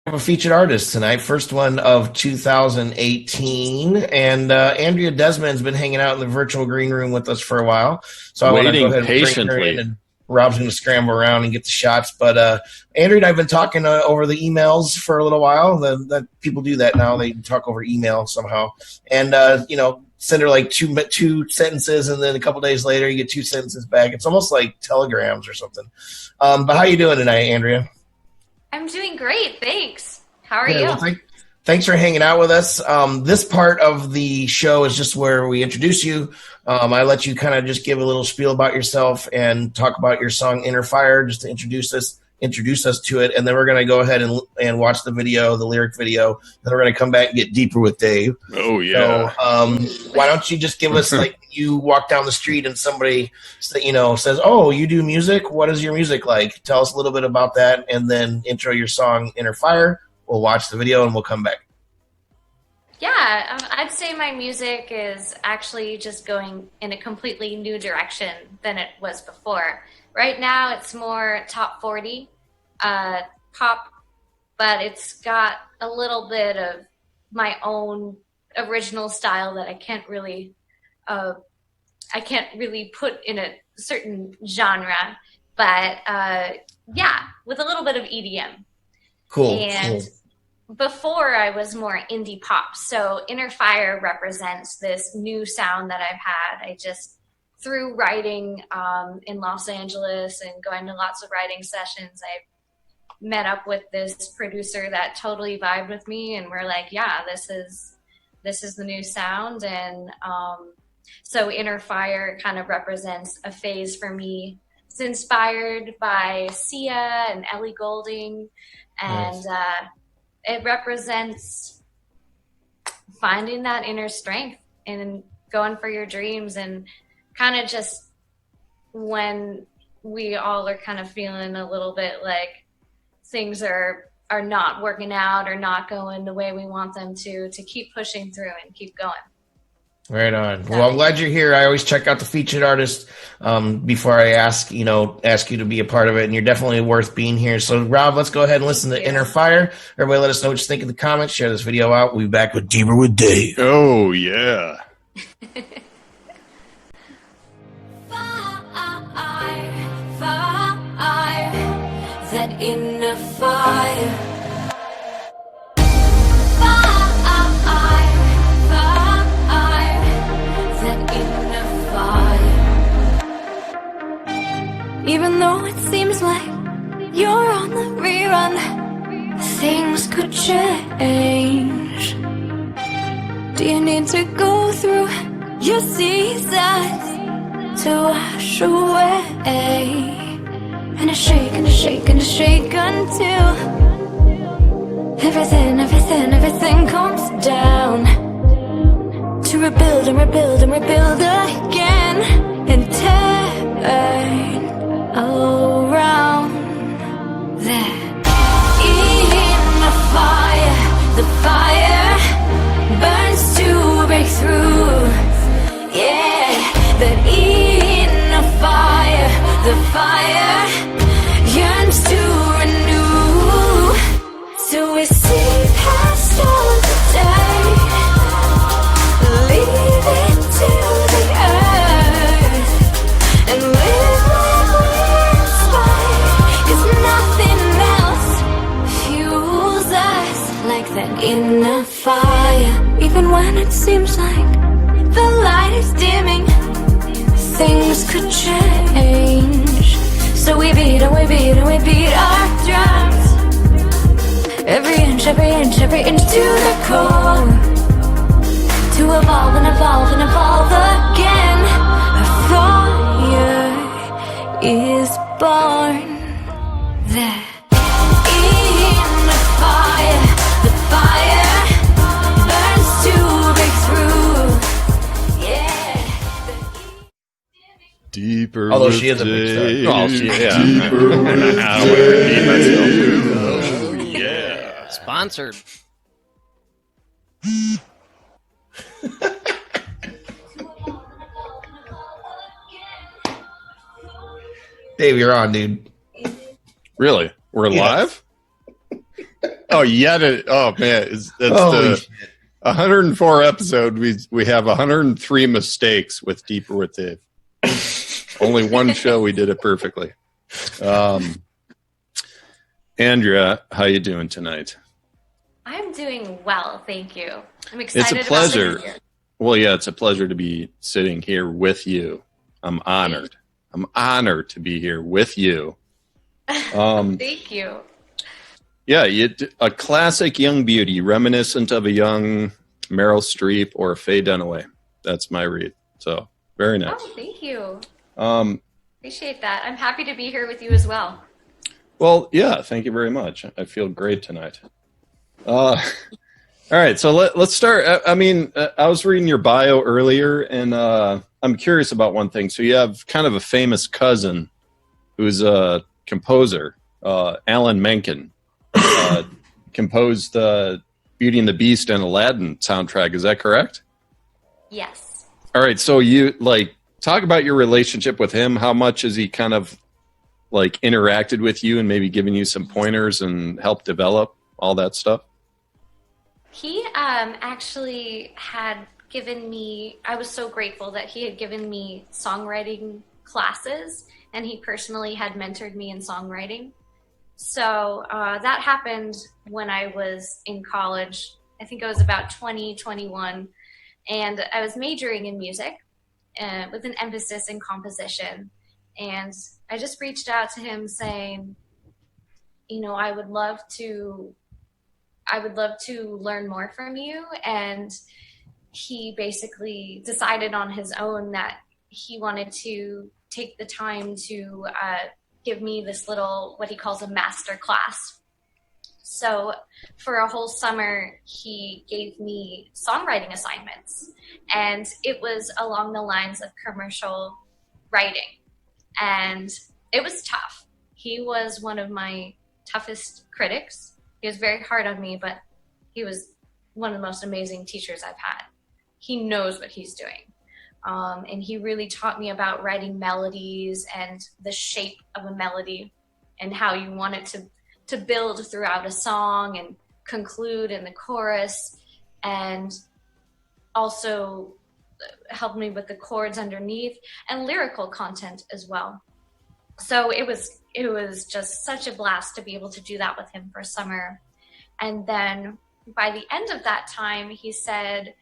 A featured artist tonight, first one of 2018, and Andrea Desmond's been hanging out in the virtual green room with us for a while, so I want to go ahead and bring her in, and Rob's going to scramble around and get the shots. But Andrea and I've been talking over the emails for a little while. That people do that now; they talk over email somehow, and send her like two sentences, and then a couple days later you get two sentences back. It's almost like telegrams or something. But how you doing tonight, Andrea? I'm doing great, thanks. How are you? Well, thanks for hanging out with us. This part of the show is just where we introduce you. I let you kind of just give a little spiel about yourself and talk about your song Inner Fire, just to introduce us to it, and then we're going to go ahead and watch the video, the lyric video. Then we're going to come back and get deeper with Dave. Oh, yeah. So why don't you just give us, like, you walk down the street and somebody says, oh, you do music? What is your music like? Tell us a little bit about that, and then intro your song Inner Fire. We'll watch the video and we'll come back. Yeah, I'd say my music is actually just going in a completely new direction than it was before. Right now, it's more top 40 pop, but it's got a little bit of my own original style that I can't really put in a certain genre. But with a little bit of EDM. Cool. And before I was more indie pop, so Inner Fire represents this new sound that I've had. I just through writing in Los Angeles and going to lots of writing sessions, I met up with this producer that totally vibed with me, and we're like, yeah, this is the new sound. And so Inner Fire kind of represents a phase for me. It's inspired by Sia and Ellie Goulding, and it represents finding that inner strength and going for your dreams, and kind of just when we all are kind of feeling a little bit like things are not working out or not going the way we want them to keep pushing through and keep going. Right on. Well, I'm glad you're here. I always check out the featured artist before I ask you to be a part of it, and you're definitely worth being here. So, Rob, let's go ahead and listen to Inner Fire. Everybody let us know what you think in the comments. Share this video out. We'll be back with Deeper with Dave. Oh, yeah. That inner fire. Even though it seems like you're on the rerun, things could change. Do you need to go through your seasons to wash away? And a shake and a shake and a shake until everything comes down. To rebuild and rebuild and rebuild again, and turn around. That inner fire, the fire burns to break through. Yeah, that inner fire, the fire yearns to renew. So we see past all of the day, leave it to the earth, and live like we're inspired, 'cause nothing else fuels us like that inner fire. Even when it seems like the light is dimming, things could change. So we beat and we beat and we beat our drums, every inch to the core, to evolve and evolve and evolve again. A fire is born. That inner fire, the fire burns to break through. Yeah. Deeper. Although she is a big star. Oh, yeah. Deeper. I don't want to repeat myself. Oh, yeah. Sponsored. Dave, you're on, dude. Really? We're live? Oh, oh man, that's the 104 episode. We have 103 mistakes with Deeper with Dave. Only one show we did it perfectly. Andrea, how you doing tonight? I'm doing well, thank you. I'm excited. It's a pleasure. Well, yeah, it's a pleasure to be sitting here with you. I'm honored. I'm honored to be here with you. Thank you. Yeah, a classic young beauty, reminiscent of a young Meryl Streep or Faye Dunaway. That's my read. So, very nice. Oh, thank you. Appreciate that. I'm happy to be here with you as well. Well, yeah, thank you very much. I feel great tonight. All right, so let's start. I mean, I was reading your bio earlier, and I'm curious about one thing. So you have kind of a famous cousin who's a composer, Alan Menken, composed Beauty and the Beast and Aladdin soundtrack. Is that correct? Yes. All right, so you talk about your relationship with him. How much has he kind of interacted with you and maybe given you some pointers and helped develop all that stuff? He actually had given me, I was so grateful that he had given me songwriting classes, and he personally had mentored me in songwriting. So that happened when I was in college. I think I was about 21, and I was majoring in music with an emphasis in composition. And I just reached out to him saying, I would love to learn more from you. And he basically decided on his own that he wanted to take the time to give me this little, what he calls a master class. So for a whole summer, he gave me songwriting assignments, and it was along the lines of commercial writing. And it was tough. He was one of my toughest critics. He was very hard on me, but he was one of the most amazing teachers I've had. He knows what he's doing. And he really taught me about writing melodies and the shape of a melody and how you want it to build throughout a song and conclude in the chorus, and also helped me with the chords underneath and lyrical content as well. So it was just such a blast to be able to do that with him for summer. And then by the end of that time, he said,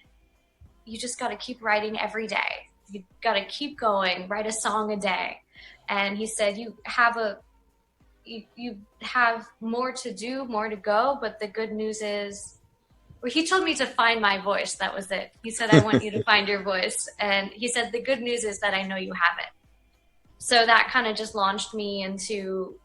you just got to keep writing every day. You got to keep going, write a song a day. And he said, you have more to do, more to go, but the good news is, well, he told me to find my voice. That was it. He said, I want you to find your voice. And he said, the good news is that I know you have it. So that kind of just launched me into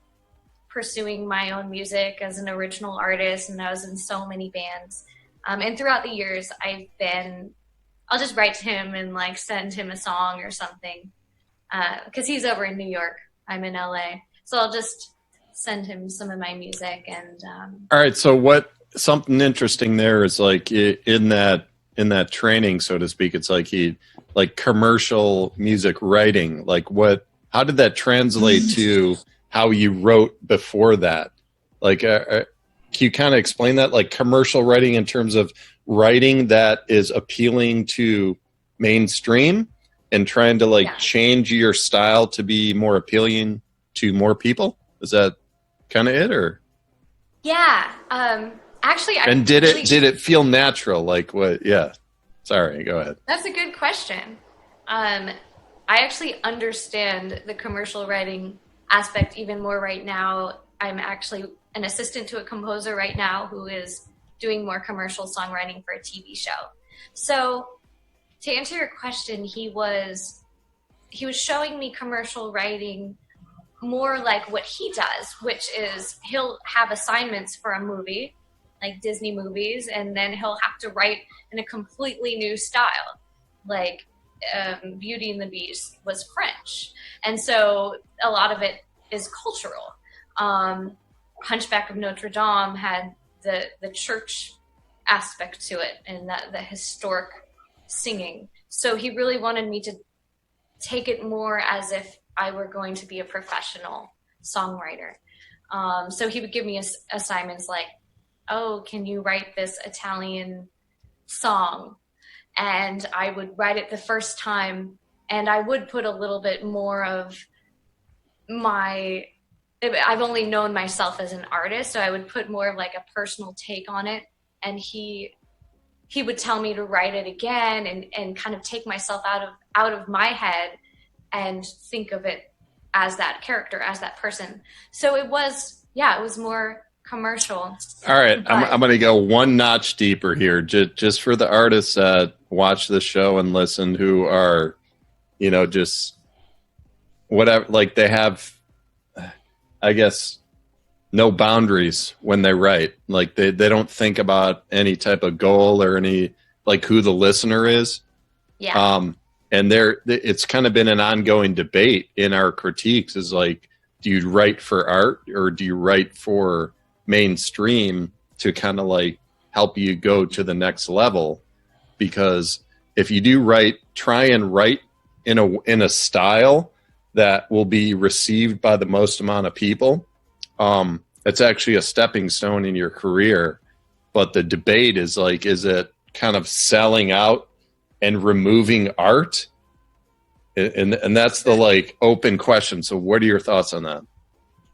pursuing my own music as an original artist. And I was in so many bands. And throughout the years, I'll just write to him and send him a song or something. Because he's over in New York. I'm in LA. So I'll just send him some of my music. And all right. So something interesting there is in that training, so to speak, it's he commercial music writing. How did that translate to how you wrote before that? Can you kind of explain that? Commercial writing in terms of writing that is appealing to mainstream and trying to change your style to be more appealing to more people? Is that kind of it, or? Yeah. Actually, did it feel natural? What? Yeah. Sorry, go ahead. That's a good question. I actually understand the commercial writing aspect even more right now. I'm actually an assistant to a composer right now who is doing more commercial songwriting for a TV show. So to answer your question, he was showing me commercial writing more like what he does, which is he'll have assignments for a movie, like Disney movies, and then he'll have to write in a completely new style. Beauty and the Beast was French. And so a lot of it is cultural. Hunchback of Notre Dame had the church aspect to it and the historic singing. So he really wanted me to take it more as if I were going to be a professional songwriter. So he would give me assignments like oh, can you write this Italian song? And I would write it the first time, and I would put a little bit more of I've only known myself as an artist, so I would put more of like a personal take on it. And he would tell me to write it again and kind of take myself out of my head and think of it as that character, as that person. So it was more commercial. All right, I'm going to go one notch deeper here, just for the artists that watch the show and listen, who are, just whatever, like they have, I guess, no boundaries when they write. Like they don't think about any type of goal or any, like, who the listener is. Yeah. And it's kind of been an ongoing debate in our critiques, is like, do you write for art or do you write for mainstream to kind of like help you go to the next level? Because if you do try and write in a style that will be received by the most amount of people, it's actually a stepping stone in your career. But the debate is like, is it kind of selling out and removing art? And that's the like open question. So what are your thoughts on that?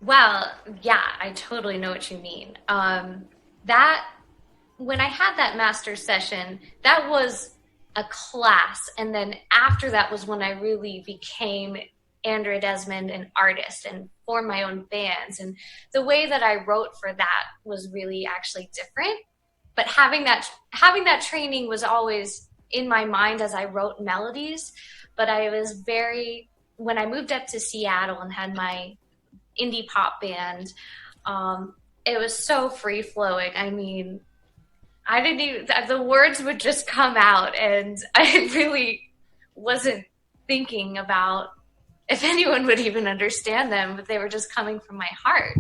Well, yeah, I totally know what you mean. That when I had that master session, that was a class. And then after that was when I really became Andrea Desmond, an artist, and formed my own bands. And the way that I wrote for that was really actually different. But having that training was always in my mind as I wrote melodies. But when I moved up to Seattle and had my indie pop band, it was so free flowing. I mean, the words would just come out, and I really wasn't thinking about if anyone would even understand them, but they were just coming from my heart.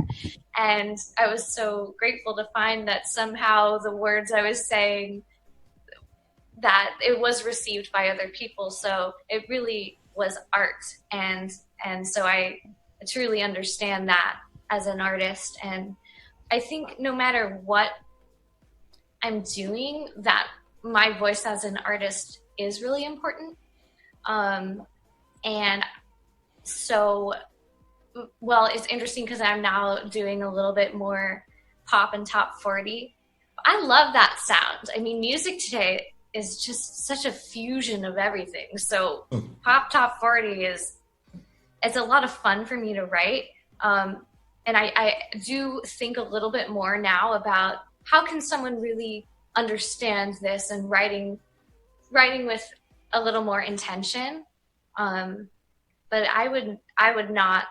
And I was so grateful to find that somehow the words I was saying, that it was received by other people. So it really was art. And so I truly understand that as an artist. And I think no matter what I'm doing, that my voice as an artist is really important. And so, well, it's interesting because I'm now doing a little bit more pop and top 40. I love that sound. I mean, music today is just such a fusion of everything. So pop top 40 it's a lot of fun for me to write. And I do think a little bit more now about how can someone really understand this, and writing with a little more intention. But I would not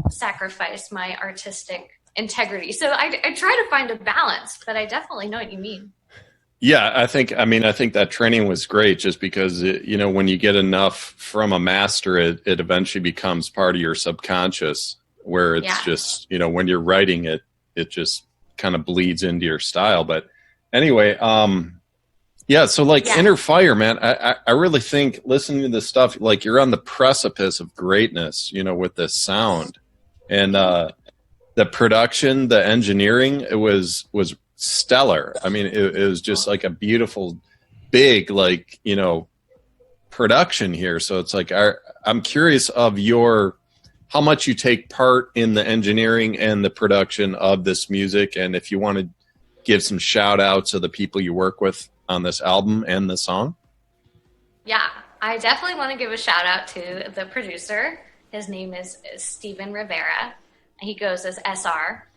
sacrifice my artistic integrity. So I try to find a balance, but I definitely know what you mean. Yeah, I think that training was great, just because when you get enough from a master, it eventually becomes part of your subconscious, where it's just, when you're writing it, it just kind of bleeds into your style. But anyway, Inner Fire, man, I really think listening to this stuff, like, you're on the precipice of greatness, with this sound. And the production, the engineering, it was stellar. I mean, it was just like a beautiful, big, like, production here. So it's like, I'm curious of how much you take part in the engineering and the production of this music. And if you want to give some shout outs of the people you work with on this album and the song. Yeah, I definitely want to give a shout out to the producer. His name is Steven Rivera. He goes as SR.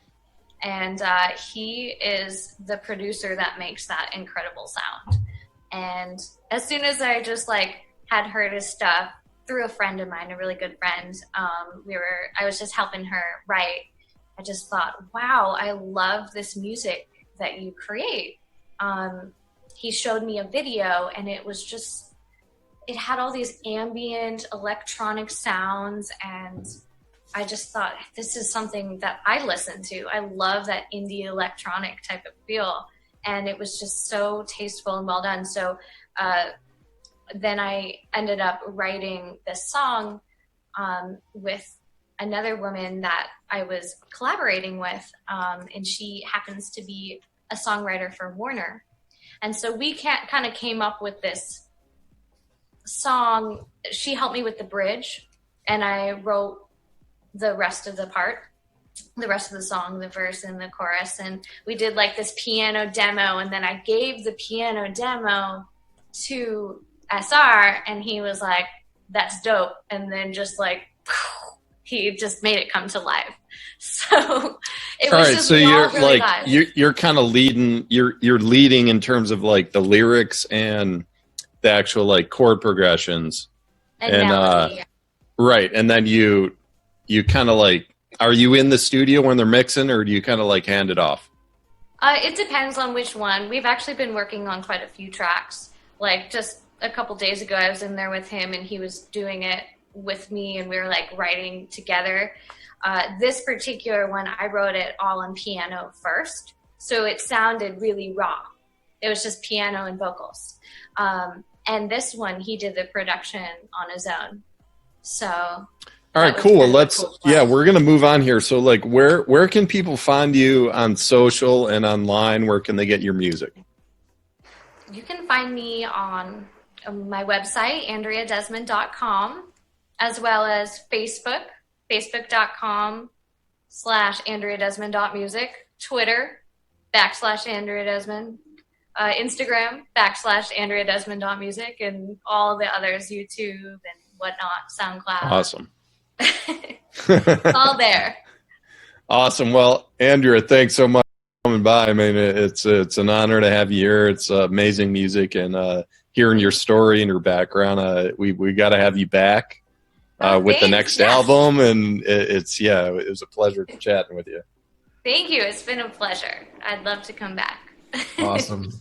And he is the producer that makes that incredible sound. And as soon as I just had heard his stuff through a friend of mine, a really good friend, I was just helping her write. I just thought, wow, I love this music that you create. He showed me a video, and it had all these ambient electronic sounds, and I just thought, this is something that I listen to. I love that indie electronic type of feel. And it was just so tasteful and well done. So then I ended up writing this song with another woman that I was collaborating with. And she happens to be a songwriter for Warner. And so we kind of came up with this song. She helped me with the bridge, and I wrote the rest of the song, the verse and the chorus. And we did like this piano demo, and then I gave the piano demo to SR, and he was like, that's dope. And then just like, he just made it come to life. So it was just, so you're really like, you're kind of leading, you're leading in terms of like the lyrics and the actual like chord progressions and melody. Right. And then you kind of like, are you in the studio when they're mixing, or do you kind of like hand it off? It depends on which one. We've actually been working on quite a few tracks. Like just a couple days ago, I was in there with him, and he was doing it with me, and we were like writing together. This particular one, I wrote it all on piano first, so it sounded really raw. It was just piano and vocals. And this one, he did the production on his own. So all right, cool. Well, we're going to move on here. So like, where can people find you on social and online? Where can they get your music? You can find me on my website, AndreaDesmond.com, as well as Facebook, facebook.com/AndreaDesmond.music, Twitter, /AndreaDesmond, Instagram, /AndreaDesmond.music, and all the others, YouTube and whatnot, SoundCloud. Awesome. All there. Awesome. Well, Andrea, thanks so much for coming by. I mean, it's an honor to have you here. It's amazing music, and hearing your story and your background. We got to have you back with the next album, and it was a pleasure chatting with you. Thank you. It's been a pleasure. I'd love to come back. Awesome.